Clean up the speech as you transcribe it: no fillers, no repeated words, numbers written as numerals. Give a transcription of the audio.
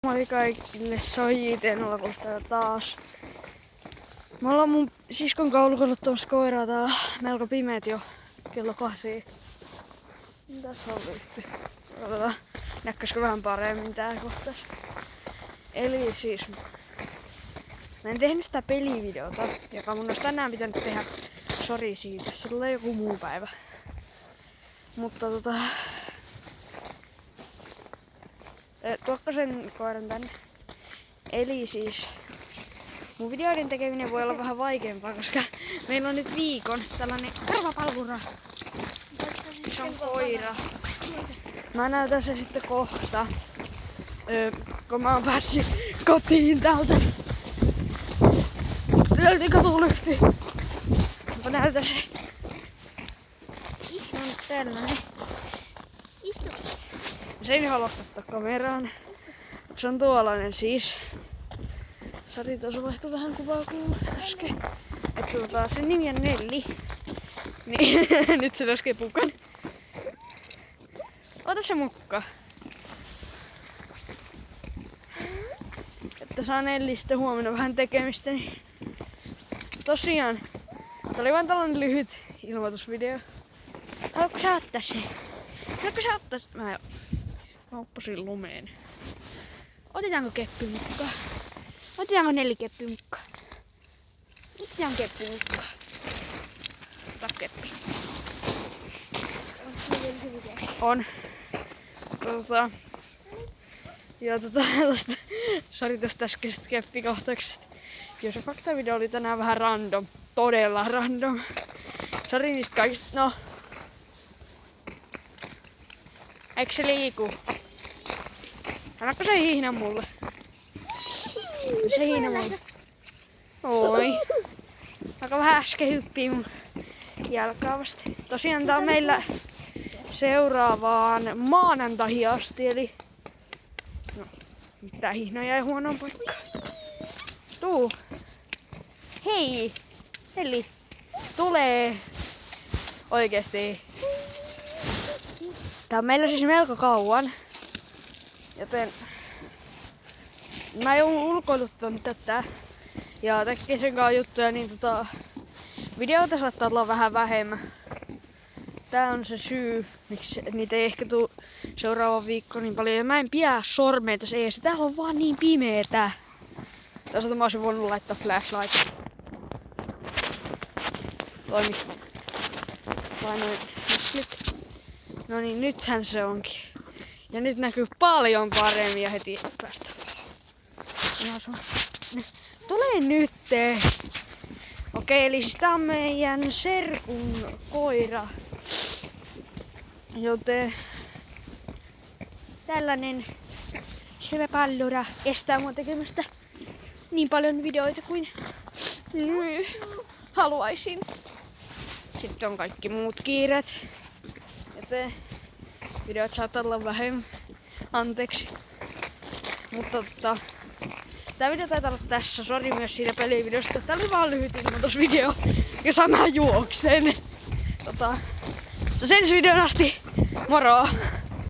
Moi kaikille, se on JT0 taas. Me ollaan mun siskon kanssa ulkoiluttamassa koiraa täällä melko pimeät jo kello 8. Tässä on ryhty. Katsotaan, näkköisikö vähän paremmin tää kohtas. Eli siis mä en tehnyt sitä pelivideota, joka mun olisi tänään pitänyt tehdä. Sori siitä, se tulee joku muu päivä. Mutta tuokko sen koiran tänne. Eli siis mun videoiden tekeminen voi olla vähän vaikeampaa, koska meillä on nyt viikon tällainen karvapalvura. Se on koira. Mä näytän se sitten kohta, kun mä oon päässyt kotiin täältä. Sieltä katulehti. Mä näytän se. Se on tällainen. Istu. Se ei halua katsoa kameraan. Se on tuollainen siis. Sari tuossa vaihtui vähän kuvaa kuin äsken. Sen nimi on Nelli. Niin, nyt se laskee pukan. Ota se mukaan. Että saa Nelli sitten huomenna vähän tekemistä. Niin. Tosiaan, tää oli vaan tällainen lyhyt ilmoitusvideo. Haluatko sä ottaa sen? Haluatko sä ottaa sen? Mä oppasin lumeen. Otetaanko keppi mukaan? Otetaanko Nelli keppi mukaan? Otetaan keppi mukaan. Ota keppi. On. Ja sori tosta äskeisestä keppikohtauksesta. Joo, se faktavideo oli tänään vähän random. Todella random. Sori niistä kaikista. No. Eikö se liiku? Annatko se hihnä mulle? Se hihnä mulle. Oi. Aika vähän äsken hyppii mun jalkaa vasta. Tosiaan tää on meillä seuraavaan maanantaihin asti, eli no, tää hihna jäi huonoon paikkaan. Tuu. Hei! Eli tulee oikeesti. Tää on meillä siis melko kauan. Joten mä oon ulkoiluttanut tätä ja tekee sen kanssa juttuja, niin videoita saattaa olla vähän vähemmän. Tää on se syy, miksi niitä ei ehkä tuu seuraava viikko niin paljon. Ja mä en pidä sormeita se ees. Täällä on vaan niin pimeetä. Toisaalta mä olisin voinut laittaa flashlight. Toimi. Painoin nyt. No niin, nythän se onkin. Ja nyt näkyy paljon paremmin ja heti päästään valoon. Tule nyt! Okei, eli siis tää on meidän serkun koira. Joten tällainen pallura estää mua tekemästä niin paljon videoita kuin haluaisin. Sitten on kaikki muut kiireet. Joten videot saattaa olla vähemmän. Anteeksi. Mutta tää video taitaa olla tässä. Sori myös siitä pelivideosta. Tää oli vaan lyhyt ilmoitusvideo. Jossa mä juoksen. Se ensi videon asti. Moro!